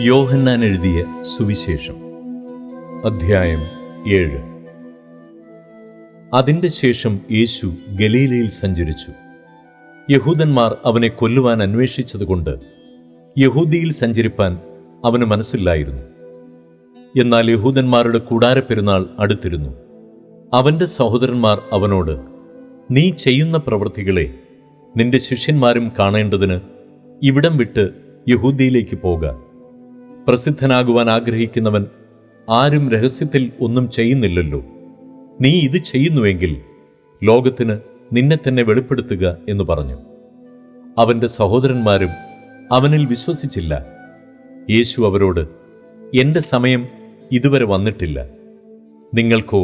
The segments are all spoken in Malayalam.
യോഹന്നാൻ എഴുതിയ സുവിശേഷം അധ്യായം 7. അതിന്റെ ശേഷം യേശു ഗലീലയിൽ സഞ്ചരിച്ചു. യഹൂദന്മാർ അവനെ കൊല്ലുവാൻ അന്വേഷിച്ചതുകൊണ്ട് യഹൂദിയിൽ സഞ്ചരിപ്പാൻ അവന് മനസ്സില്ലായിരുന്നു. എന്നാൽ യഹൂദന്മാരുടെ കൂടാരപ്പെരുന്നാൾ അടുത്തിരുന്നു. അവന്റെ സഹോദരന്മാർ അവനോട്, നീ ചെയ്യുന്ന പ്രവൃത്തികളെ നിന്റെ ശിഷ്യന്മാരും കാണേണ്ടതിന് ഇവിടം വിട്ട് യഹൂദിയിലേക്ക് പോക. പ്രസിദ്ധനാകുവാൻ ആഗ്രഹിക്കുന്നവൻ ആരും രഹസ്യത്തിൽ ഒന്നും ചെയ്യുന്നില്ലല്ലോ. നീ ഇത് ചെയ്യുന്നുവെങ്കിൽ ലോകത്തിന് നിന്നെ തന്നെ വെളിപ്പെടുത്തുക എന്ന് പറഞ്ഞു. അവന്റെ സഹോദരന്മാരും അവനിൽ വിശ്വസിച്ചില്ല. യേശു അവരോട്, എൻ്റെ സമയം ഇതുവരെ വന്നിട്ടില്ല, നിങ്ങൾക്കോ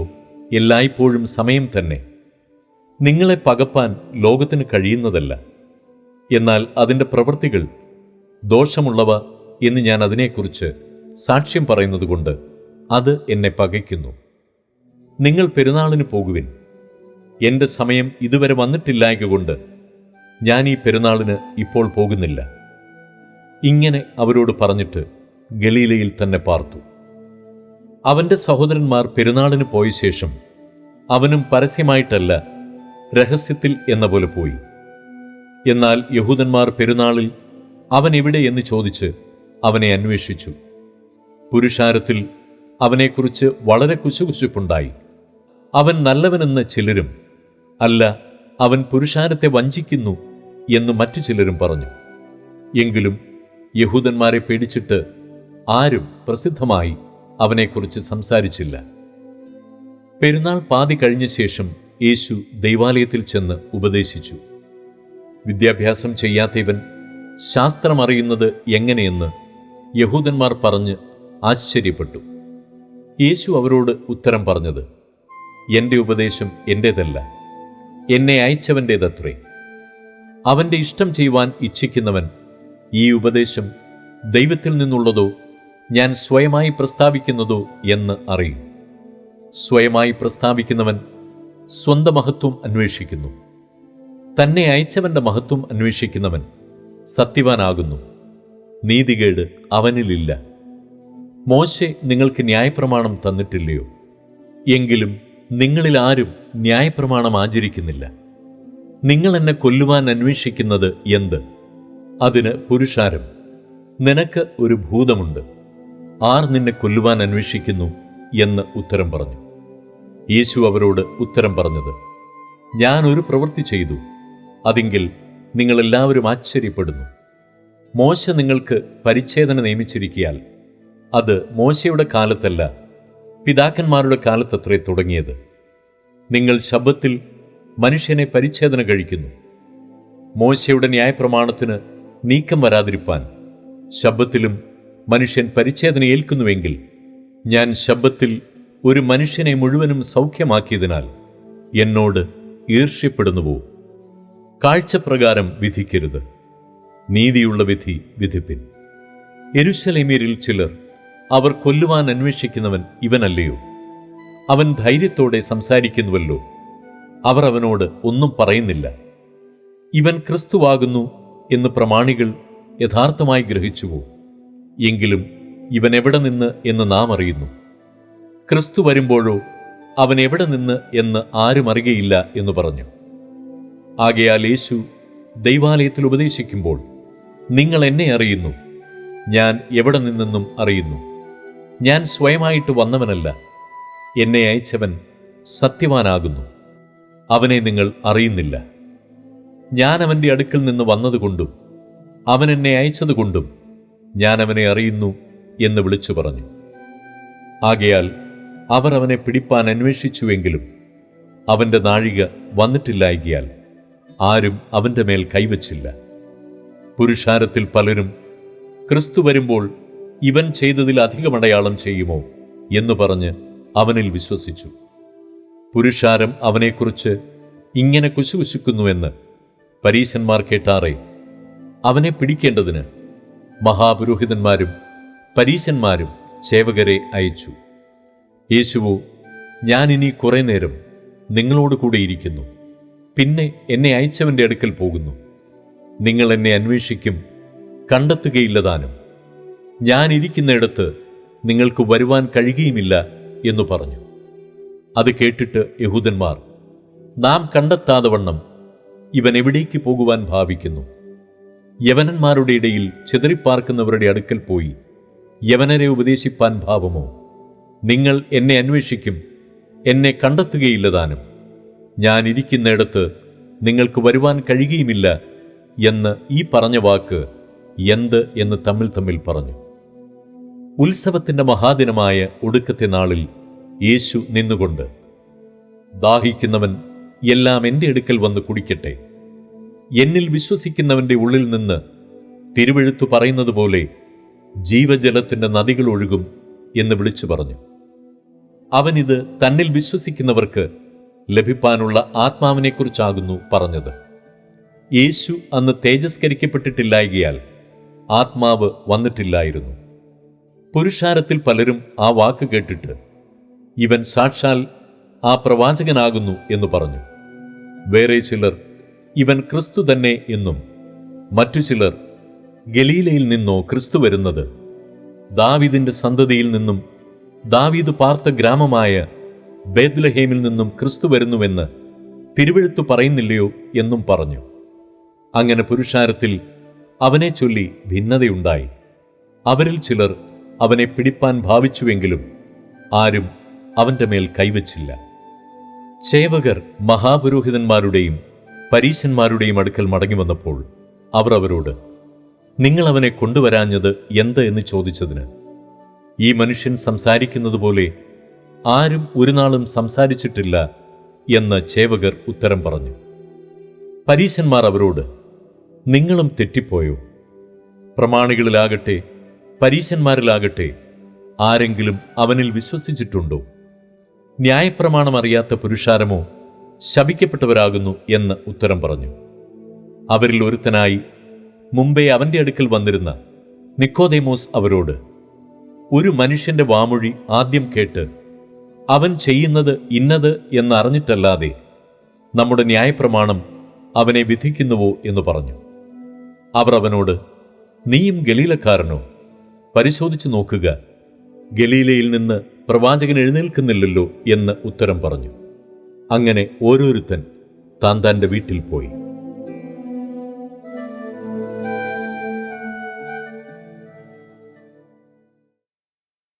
എല്ലായ്പ്പോഴും സമയം തന്നെ. നിങ്ങളെ പകപ്പാൻ ലോകത്തിന് കഴിയുന്നതല്ല. എന്നാൽ അതിൻ്റെ പ്രവൃത്തികൾ ദോഷമുള്ളവ എന്ന് ഞാൻ അതിനെക്കുറിച്ച് സാക്ഷ്യം പറയുന്നതുകൊണ്ട് അത് എന്നെ പകയ്ക്കുന്നു. നിങ്ങൾ പെരുന്നാളിന് പോകുവിൻ. എൻ്റെ സമയം ഇതുവരെ വന്നിട്ടില്ലായകൊണ്ട് ഞാൻ ഈ പെരുന്നാളിന് ഇപ്പോൾ പോകുന്നില്ല. ഇങ്ങനെ അവരോട് പറഞ്ഞിട്ട് ഗലീലയിൽ തന്നെ പാർത്തു. അവൻ്റെ സഹോദരന്മാർ പെരുന്നാളിന് പോയ ശേഷം അവനും പരസ്യമായിട്ടല്ല, രഹസ്യത്തിൽ എന്ന പോലെ പോയി. എന്നാൽ യഹൂദന്മാർ പെരുന്നാളിൽ അവൻ എവിടെ എന്ന് ചോദിച്ച് അവനെ അന്വേഷിച്ചു. പുരുഷാരത്തിൽ അവനെക്കുറിച്ച് വളരെ കുശുകുശുപ്പുണ്ടായി. അവൻ നല്ലവനെന്ന് ചിലരും, അല്ല, അവൻ പുരുഷാരത്തെ വഞ്ചിക്കുന്നു എന്ന് മറ്റു ചിലരും പറഞ്ഞു. എങ്കിലും യഹൂദന്മാരെ പേടിച്ചിട്ട് ആരും പ്രസിദ്ധമായി അവനെക്കുറിച്ച് സംസാരിച്ചില്ല. പെരുന്നാൾ പാതി കഴിഞ്ഞ ശേഷം യേശു ദൈവാലയത്തിൽ ചെന്ന് ഉപദേശിച്ചു. വിദ്യാഭ്യാസം ചെയ്യാത്ത ഇവൻ ശാസ്ത്രമറിയുന്നത് എങ്ങനെയെന്ന് യഹൂദന്മാർ പറഞ്ഞ് ആശ്ചര്യപ്പെട്ടു. യേശു അവരോട് ഉത്തരം പറഞ്ഞത്, എൻ്റെ ഉപദേശം എൻ്റേതല്ല, എന്നെ അയച്ചവൻ്റേതത്രേ. അവൻ്റെ ഇഷ്ടം ചെയ്യുവാൻ ഇച്ഛിക്കുന്നവൻ ഈ ഉപദേശം ദൈവത്തിൽ നിന്നുള്ളതോ ഞാൻ സ്വയമായി പ്രസ്താവിക്കുന്നതോ എന്ന് അറിയും. സ്വയമായി പ്രസ്താവിക്കുന്നവൻ സ്വന്തം മഹത്വം അന്വേഷിക്കുന്നു. തന്നെ അയച്ചവൻ്റെ മഹത്വം അന്വേഷിക്കുന്നവൻ സത്യവാനാകുന്നു. നീതികേട് അവനിലില്ല. മോശെ നിങ്ങൾക്ക് ന്യായപ്രമാണം തന്നിട്ടില്ലയോ? എങ്കിലും നിങ്ങളിൽ ആരും ന്യായപ്രമാണം ആചരിക്കുന്നില്ല. നിങ്ങൾ എന്നെ കൊല്ലുവാൻ അന്വേഷിക്കുന്നത് എന്ത്? അതിന് പുരുഷാരം, നിനക്ക് ഒരു ഭൂതമുണ്ട്, ആർ നിന്നെ കൊല്ലുവാൻ അന്വേഷിക്കുന്നു എന്ന് ഉത്തരം പറഞ്ഞു. യേശു അവരോട് ഉത്തരം പറഞ്ഞത്, ഞാൻ ഒരു പ്രവൃത്തി ചെയ്തു, അതെങ്കിൽ നിങ്ങളെല്ലാവരും ആശ്ചര്യപ്പെടുന്നു. മോശ നിങ്ങൾക്ക് പരിച്ഛേദന നിയമിച്ചിരിക്കയാൽ അത് മോശയുടെ കാലത്തല്ല, പിതാക്കന്മാരുടെ കാലത്തത്രേ തുടങ്ങിയത്. നിങ്ങൾ ശബ്ബത്തിൽ മനുഷ്യനെ പരിച്ഛേദന കഴിക്കുന്നു. മോശയുടെ ന്യായപ്രമാണത്തിന് നീക്കം വരാതിരിപ്പാൻ ശബ്ബത്തിലും മനുഷ്യൻ പരിച്ഛേദന ഏൽക്കുന്നുവെങ്കിൽ ഞാൻ ശബ്ബത്തിൽ ഒരു മനുഷ്യനെ മുഴുവനും സൗഖ്യമാക്കിയതിനാൽ എന്നോട് ഈർഷ്യപ്പെടുന്നുവോ? കാഴ്ചപ്രകാരം വിധിക്കരുത്, നീതിയുള്ള വിധി വിധിപ്പിൻ. യെരൂശലേമ്യരിൽ ചിലർ, അവർ കൊല്ലുവാൻ അന്വേഷിക്കുന്നവൻ ഇവനല്ലയോ? അവൻ ധൈര്യത്തോടെ സംസാരിക്കുന്നുവല്ലോ, അവർ അവനോട് ഒന്നും പറയുന്നില്ല. ഇവൻ ക്രിസ്തുവാകുന്നു എന്ന് പ്രമാണികൾ യഥാർത്ഥമായി ഗ്രഹിച്ചുവോ? എങ്കിലും ഇവൻ എവിടെ നിന്ന് എന്ന് നാം അറിയുന്നു. ക്രിസ്തു വരുമ്പോഴോ അവൻ എവിടെ നിന്ന് എന്ന് ആരും അറിയുകയില്ല എന്ന് പറഞ്ഞു. ആകയാൽ യേശു ദൈവാലയത്തിൽ ഉപദേശിക്കുമ്പോൾ, നിങ്ങൾ എന്നെ അറിയുന്നു, ഞാൻ എവിടെ നിന്നെന്നും അറിയുന്നു. ഞാൻ സ്വയമായിട്ട് വന്നവനല്ല, എന്നെ അയച്ചവൻ സത്യവാനാകുന്നു, അവനെ നിങ്ങൾ അറിയുന്നില്ല. ഞാൻ അവൻ്റെ അടുക്കൽ നിന്ന് വന്നതുകൊണ്ടും അവൻ എന്നെ അയച്ചതുകൊണ്ടും ഞാൻ അവനെ അറിയുന്നു എന്ന് വിളിച്ചു പറഞ്ഞു. ആകയാൽ അവർ അവനെ പിടിപ്പാൻ അന്വേഷിച്ചുവെങ്കിലും അവൻ്റെ നാഴിക വന്നിട്ടില്ലായ്കയാൽ ആരും അവൻ്റെ മേൽ കൈവച്ചില്ല. പുരുഷാരത്തിൽ പലരും, ക്രിസ്തു വരുമ്പോൾ ഇവൻ ചെയ്തതിൽ അധികം അടയാളം ചെയ്യുമോ എന്ന് പറഞ്ഞ് അവനിൽ വിശ്വസിച്ചു. പുരുഷാരം അവനെക്കുറിച്ച് ഇങ്ങനെ കുശുകുശുക്കുന്നുവെന്ന് പരീശന്മാർ കേട്ടാറേ അവനെ പിടിക്കേണ്ടതിന് മഹാപുരോഹിതന്മാരും പരീശന്മാരും സേവകരെ അയച്ചു. യേശുവോ, ഞാൻ ഇനി കുറെ നേരം നിങ്ങളോട് കൂടെ ഇരിക്കുന്നു, പിന്നെ എന്നെ അയച്ചവൻ്റെ അടുക്കൽ പോകുന്നു. നിങ്ങൾ എന്നെ അന്വേഷിക്കും, കണ്ടെത്തുകയില്ലതാനും. ഞാൻ ഇരിക്കുന്നിടത്ത് നിങ്ങൾക്ക് വരുവാൻ കഴിയുകയുമില്ല എന്നു പറഞ്ഞു. അത് കേട്ടിട്ട് യഹൂദന്മാർ, നാം കണ്ടെത്താതെ വണ്ണം ഇവൻ എവിടേക്ക് പോകുവാൻ ഭാവിക്കുന്നു? യവനന്മാരുടെ ഇടയിൽ ചിതറിപ്പാർക്കുന്നവരുടെ അടുക്കൽ പോയി യവനരെ ഉപദേശിപ്പാൻ ഭാവമോ? നിങ്ങൾ എന്നെ അന്വേഷിക്കും, എന്നെ കണ്ടെത്തുകയില്ലതാനും. ഞാൻ ഇരിക്കുന്നിടത്ത് നിങ്ങൾക്ക് വരുവാൻ കഴിയുകയുമില്ല എന്ന് ഈ പറഞ്ഞ വാക്ക് എന്ത് എന്ന് തമ്മിൽ പറഞ്ഞു. ഉത്സവത്തിൻ്റെ മഹാദിനമായ ഒടുക്കത്തെ നാളിൽ യേശു നിന്നുകൊണ്ട്, ദാഹിക്കുന്നവൻ എല്ലാം എൻ്റെ അടുക്കൽ വന്ന് കുടിക്കട്ടെ. എന്നിൽ വിശ്വസിക്കുന്നവൻ്റെ ഉള്ളിൽ നിന്ന് തിരുവെഴുത്തു പറയുന്നത് പോലെ ജീവജലത്തിൻ്റെ നദികൾ ഒഴുകും എന്ന് വിളിച്ചു പറഞ്ഞു. അവനിത് തന്നിൽ വിശ്വസിക്കുന്നവർക്ക് ലഭിപ്പാനുള്ള ആത്മാവിനെക്കുറിച്ചാകുന്നു പറഞ്ഞത്. യേശു അന്ന് തേജസ്കരിക്കപ്പെട്ടിട്ടില്ലായകയാൽ ആത്മാവ് വന്നിട്ടില്ലായിരുന്നു. പുരുഷാരത്തിൽ പലരും ആ വാക്ക് കേട്ടിട്ട്, ഇവൻ സാക്ഷാൽ ആ പ്രവാചകനാകുന്നു എന്ന് പറഞ്ഞു. വേറെ ചിലർ, ഇവൻ ക്രിസ്തു തന്നെ എന്നും, മറ്റു ചിലർ, ഗലീലയിൽ നിന്നോ ക്രിസ്തു വരുന്നത്? ദാവീദിന്റെ സന്തതിയിൽ നിന്നും ദാവീദ് പാർത്ത ഗ്രാമമായ ബേത്ലഹേമിൽ നിന്നും ക്രിസ്തു വരുന്നുവെന്ന് തിരുവെഴുത്തു പറയുന്നില്ലയോ എന്നും പറഞ്ഞു. അങ്ങനെ പുരുഷാരത്തിൽ അവനെ ചൊല്ലി ഭിന്നതയുണ്ടായി. അവരിൽ ചിലർ അവനെ പിടിപ്പാൻ ഭാവിച്ചുവെങ്കിലും ആരും അവന്റെ മേൽ കൈവച്ചില്ല. ചേവകർ മഹാപുരോഹിതന്മാരുടെയും പരീശന്മാരുടെയും അടുക്കൽ മടങ്ങി വന്നപ്പോൾ അവർ അവരോട്, നിങ്ങൾ അവനെ കൊണ്ടുവരാഞ്ഞത് എന്ത് എന്ന് ചോദിച്ചതിന്, ഈ മനുഷ്യൻ സംസാരിക്കുന്നത് പോലെ ആരും ഒരു നാളും സംസാരിച്ചിട്ടില്ല എന്ന് ചേവകർ ഉത്തരം പറഞ്ഞു. പരീശന്മാർ അവരോട്, നിങ്ങളും തെറ്റിപ്പോയോ? പ്രമാണികളിലാകട്ടെ പരീശന്മാരിലാകട്ടെ ആരെങ്കിലും അവനിൽ വിശ്വസിച്ചിട്ടുണ്ടോ? ന്യായപ്രമാണം അറിയാത്ത പുരുഷാരമോ ശപിക്കപ്പെട്ടവരാകുന്നു എന്ന് ഉത്തരം പറഞ്ഞു. അവരിൽ ഒരുത്തനായി മുമ്പേ അവന്റെ അടുക്കൽ വന്നിരുന്ന നിക്കോദേമോസ് അവരോട്, ഒരു മനുഷ്യന്റെ വാമൊഴി ആദ്യം കേട്ട് അവൻ ചെയ്യുന്നത് ഇന്നത് എന്നറിഞ്ഞിട്ടല്ലാതെ നമ്മുടെ ന്യായപ്രമാണം അവനെ വിധിക്കുന്നുവോ എന്ന് പറഞ്ഞു. അവർ അവനോട്, നീയും ഗലീലക്കാരനോ? പരിശോധിച്ചു നോക്കുക, ഗലീലയിൽ നിന്ന് പ്രവാചകൻ എഴുന്നേൽക്കുന്നില്ലല്ലോ എന്ന് ഉത്തരം പറഞ്ഞു. അങ്ങനെ ഓരോരുത്തൻ താൻ തൻ്റെ വീട്ടിൽ പോയി.